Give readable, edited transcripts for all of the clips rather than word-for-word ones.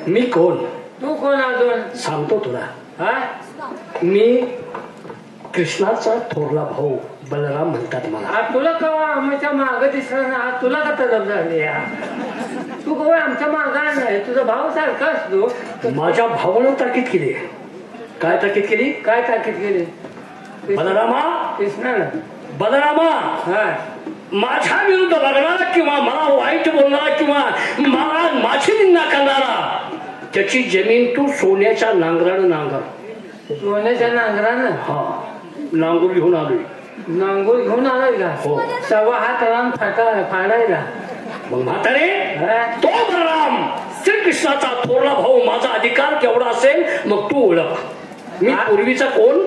मी कोण? तू कोण अजून? सांगतो तुला. हा? मी कृष्णाचा थोरला भाऊ बलराम म्हणतात मला. तुला कवा आमच्या माग दिसला ना, तुला का तलब झाली? तू कवा आमच्या मागा नाही, तुझा भाऊ सारखा असतो. माझ्या भावानं ताकीद केली. काय ताकीद केली? काय ताकीद केली? बलरामा, कृष्णानं. बलरामा, हा, माझ्या विरुद्ध लढणारा किंवा मला वाईट बोलणारा किंवा मला माझी निंदा करणारा, त्याची जमीन तू सोन्याच्या नांगरानं नांगर. सोन्याच्या नांगरानं? हा, नांगूर घेऊन आलोय. नांगूर घेऊन आलाय का? हो. 1.25 हात रान फाडायला. मग म्हातारे हा? तो बलराम श्रीकृष्णाचा थोरला भाऊ माझा अधिकार केवढा असेल मग तू ओळख मी पूर्वीचा कोण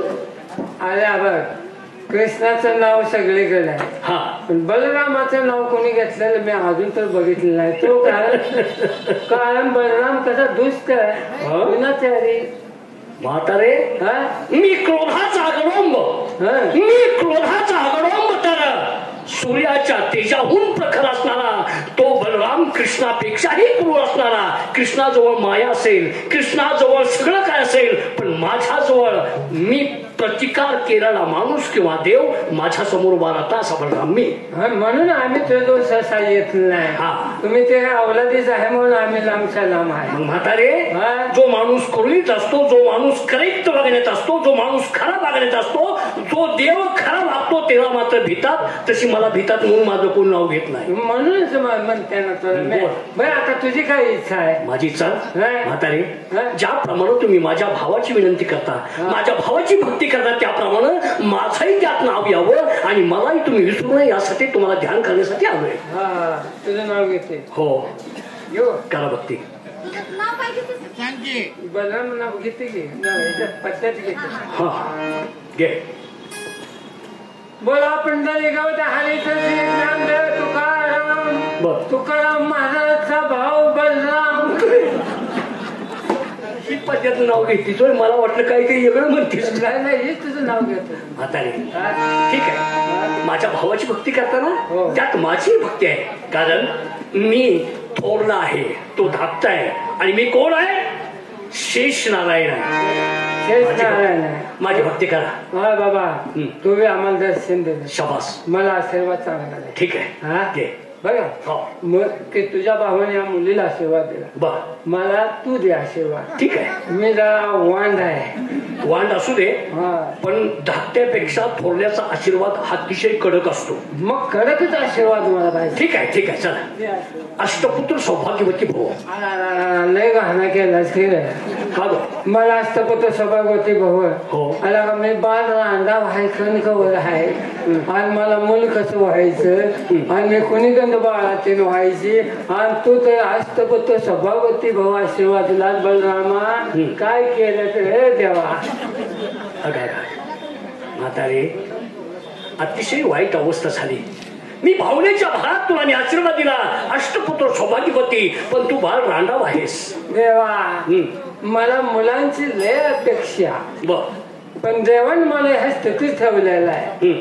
अरे बघ कृष्णाचं नाव सगळीकडे आहे हा पण बलरामाचं नाव कोणी घेतलेलं मी अजून तर बघितलेलं नाही तो कारण बलराम कसा दुष्ट आहे गुणाचारी म्हातारे हा? मी क्रोधाचा अगडोंब हा? मी क्रोधाचा अगडोंब तर सूर्याच्या तेजाहून प्रखर असणारा तो बलराम कृष्णापेक्षाही क्रूर असणारा कृष्णाजवळ माया असेल कृष्णाजवळ सगळं काय असेल पण माझ्याजवळ मी प्रतिकार केलेला माणूस किंवा देव माझ्या समोर उभा राहता असा बलराम मी हा, म्हणून आम्ही तो दोष असा येत नाही हा. तुम्ही ते अवलादीच आहे म्हणून आम्ही लांबच्या लांब आहे मग म्हातारे हा? जो माणूस करुणीत असतो जो माणूस करेक्ट वागण्यात असतो जो माणूस खरा वागण्यात असतो जो देव खरा वागतो तेव्हा मात्र भीतात तशी मला भीतात म्हणून माझं कोण नाव घेत नाही म्हणूनच म्हणते ना तुला बरं आता तुझी काय इच्छा आहे माझी चाल हा? म्हातारे हा? ज्याप्रमाणे तुम्ही माझ्या भावाची विनंती करता माझ्या भावाची भक्ती करता त्याप्रमाणे माझंही त्यात नाव यावं आणि मलाही तुम्ही विसरू नये यासाठी तुम्हाला ध्यान करण्यासाठी आलोय हा तुझं नाव घेते हो यो करा भक्ती बलराम नाव घेते की पद्धत घेते हा घे बोला पंढरी गावच्या हालीचं श्री ज्ञानदेव तुकाराम बर तुकाराम महाराजचा भाऊ बलराम ही पद्धत नाव घेतलीस होय मला वाटलं काहीतरी वेगळं म्हणतीस नाही नाही हेच तुझं नाव घेतो म्हातारे हा? ठीक आहे माझ्या भावाची भक्ती करताना हो. त्यात माझी भक्ती आहे कारण मी थोरला आहे तो धाकटा आहे आणि मी कोण आहे शेष नारायण आहे शेष नारायण आहे. माझी भक्ती करा हा बाबा तू बी आम्हाला दर्शन दे शाबास मला आशीर्वाद चांगला दे ठीक आहे हा घे बघा हो मग की तुझ्या भावाने या मुलीला आशीर्वाद दिला बर मला तू दे आशीर्वाद ठीक आहे मी जरा वांड आहे वांड असू दे हा पण धाकट्यापेक्षा थोरल्याचा आशीर्वाद अतिशय कडक असतो मग कडकच आशीर्वाद मला पाहिजे ठीक आहे चला दे आशीर्वाद. अष्टपुत्र सौभाग्यवती भाऊ लय गहना केलास की रे का ग मला अष्टपुत्र सभागवती भाऊ हो. आला का मी बाळ रांडा व्हायचं कवर आहे आणि मला मूल कसं व्हायचं आणि मी कोणी गंध बाळाची व्हायची आणि तू तर अष्टपुत्र सभागवती भाऊ आशीर्वाद दिला बलरामा काय केलं तर देवा म्हातारे अतिशय वाईट अवस्था झाली मी भावनेच्या भरात तुला मी आशीर्वाद दिला अष्टपुत्र सौभाग्यवती पण तू बाळ रांडाव आहेस देवा मला मुलांची लय अपेक्षा बर पण देवान मला ह्या स्थितीत ठेवलेला आहे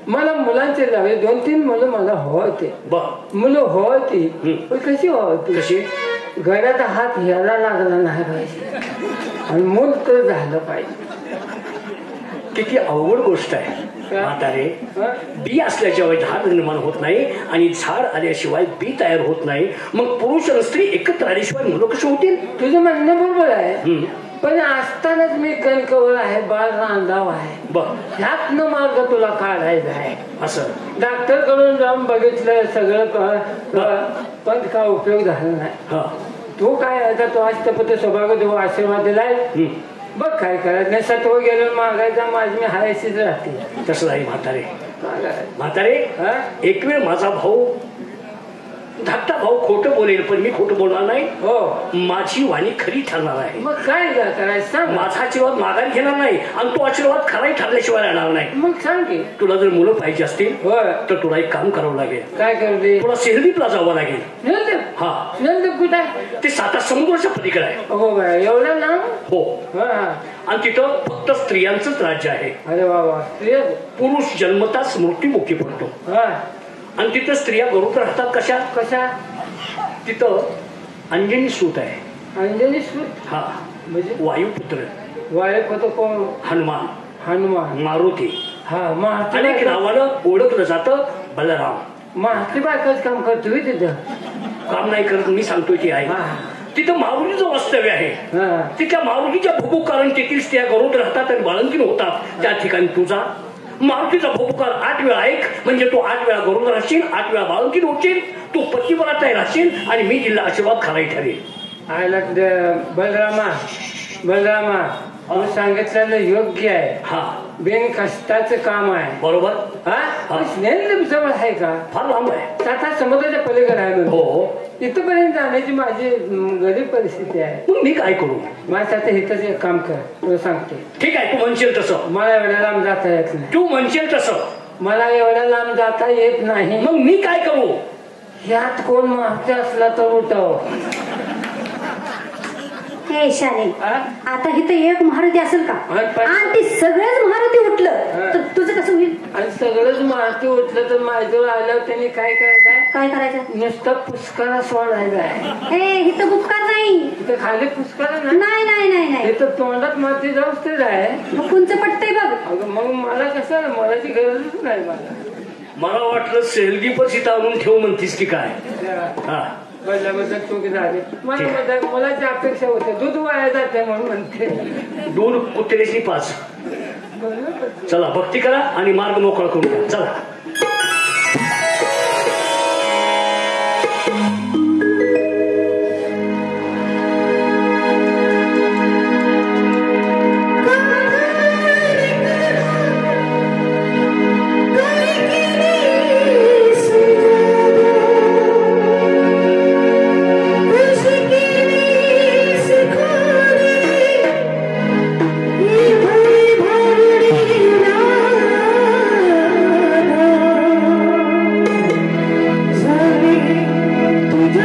मला मुलांचे लावे 2-3 मुलं मला होते बर मुलं होती पण कशी होती कशी घरात हात ह्याला लागला नाही पाहिजे आणि मूल तर झालं पाहिजे किती अवघड गोष्ट आहे म्हातारे बी असल्याशिवाय झाड निर्माण होत नाही आणि झाड आल्याशिवाय बी तयार होत नाही मग पुरुष आणि स्त्री एकत्र आल्याशिवाय मुलं कशी होतील तुझं म्हणणं बरोबर आहे पण असतानाच मी कणकवर आहे बाळ रांधाव आहे बर ह्यात न मार्ग तुला काढायचा आहे असं डॉक्टर कडून जाऊन बघितलं सगळं पण काय उपयोग झाला नाही हा तू काय आता तो अष्टपत्र सौभाग्य देऊ आशीर्वाद दिलाय बघ काय करायचं नाही सत्व गेलो मागायचा माझी मी हायशीच राहते तसं नाही म्हातारे म्हातारे एक वेळ माझा भाऊ धाकटा भाऊ खोटं बोलेल पण मी खोटं बोलणार नाही हो माझी वाणी खरी ठरणार आहे मग काय करायचं सांग माझा आशीर्वाद माघारी घेणार नाही आणि तो आशीर्वाद खराही ठरल्याशिवाय राहणार नाही मग सांग की तुला जर मुलं पाहिजे असतील होय तर तुला एक काम करावं लागेल काय करते तुला सेहदीपला जावं लागेल नंद हा नंद कुठं आहे ते 7 समुद्राच्या पलीकडे आहे हो बाय एवढं ना हो हा आणि तिथं फक्त स्त्रियांचंच राज्य आहे अरे बाबा पुरुष जन्मताच मृत्युमुखी पडतो हा आणि तिथं स्त्रिया गरुड राहतात कशा कशा तिथं अंजनी सूत आहे अंजनी सूत हा म्हणजे वायुपुत्र वायक होतो कोण हनुमान हनुमान मारुती हा अनेक नावानं ओळखलं जातं बलराम महात्ली बायकाच काम करतोय तिथं काम नाही करत मी सांगतोय की आहे तिथं मारुतीचं वास्तव्य आहे तिथल्या मारुतीच्या भूभुकारण तेथील स्त्रिया गरुड राहतात आणि बाळंतीण होतात त्या ठिकाणी तुझा मारुतीचा भूभुकार 8 वेळा ऐक म्हणजे तू 8 वेळा गरुड राहशील 8 वेळा बाळंतीण होशील तू पतिव्रता राहशील आणि मी जिल्हा आशीर्वाद खराई ठरेल आयला बलरामा तू सांगितलेलं योग्य आहे हा बिन कष्टाचं काम आहे बरोबर. हा स्नेह जवळ आहे का? फार लांब आहे. आता समुद्राच्या पलीकडे आहे. हो. इथपर्यंत जाण्याची माझी गरीब परिस्थिती आहे. मग मी काय करू? माझं आता इथंच एक काम कर, तुला सांगते. ठीक आहे, तू म्हणशील तसं. मला एवढ्या लांब जाता येत नाही. तू म्हणशील तसं. मला एवढ्या लांब जाता येत नाही. मग मी काय करू? ह्यात कोण मागते असला तर उठव. हे शाने, आता इथं एक महारथी असेल का? आणि ते सगळेच महारथी उठलं तर तुझं कसं होईल? आणि सगळंच मारती उठलं तर माझ्याजवळ आल्यावर त्यांनी काय करायचं? काय करायचं? नुसतं पुष्कारा सोडायचा आहे. हे इथं बुक्कार नाही. इथं खाली पुष्कारा नाही नाही नाही नाही. इथं तोंडात माती जाऊच ते आहे. मग कोणचं पटतंय बघ. अगं मग मला कसं मलाची गरजच नाही. मला वाटलं सेलदीपच इथं आणून ठेव म्हणतीस की काय? हा बदल्याबद्दल चूक झाली. मला जी अपेक्षा होते दूध वाया जाते म्हणून म्हणते. दूध कुत्र्याची पाच. चला भक्ती करा आणि मार्ग मोकळा करून द्या. चला. तुझ्या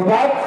बाप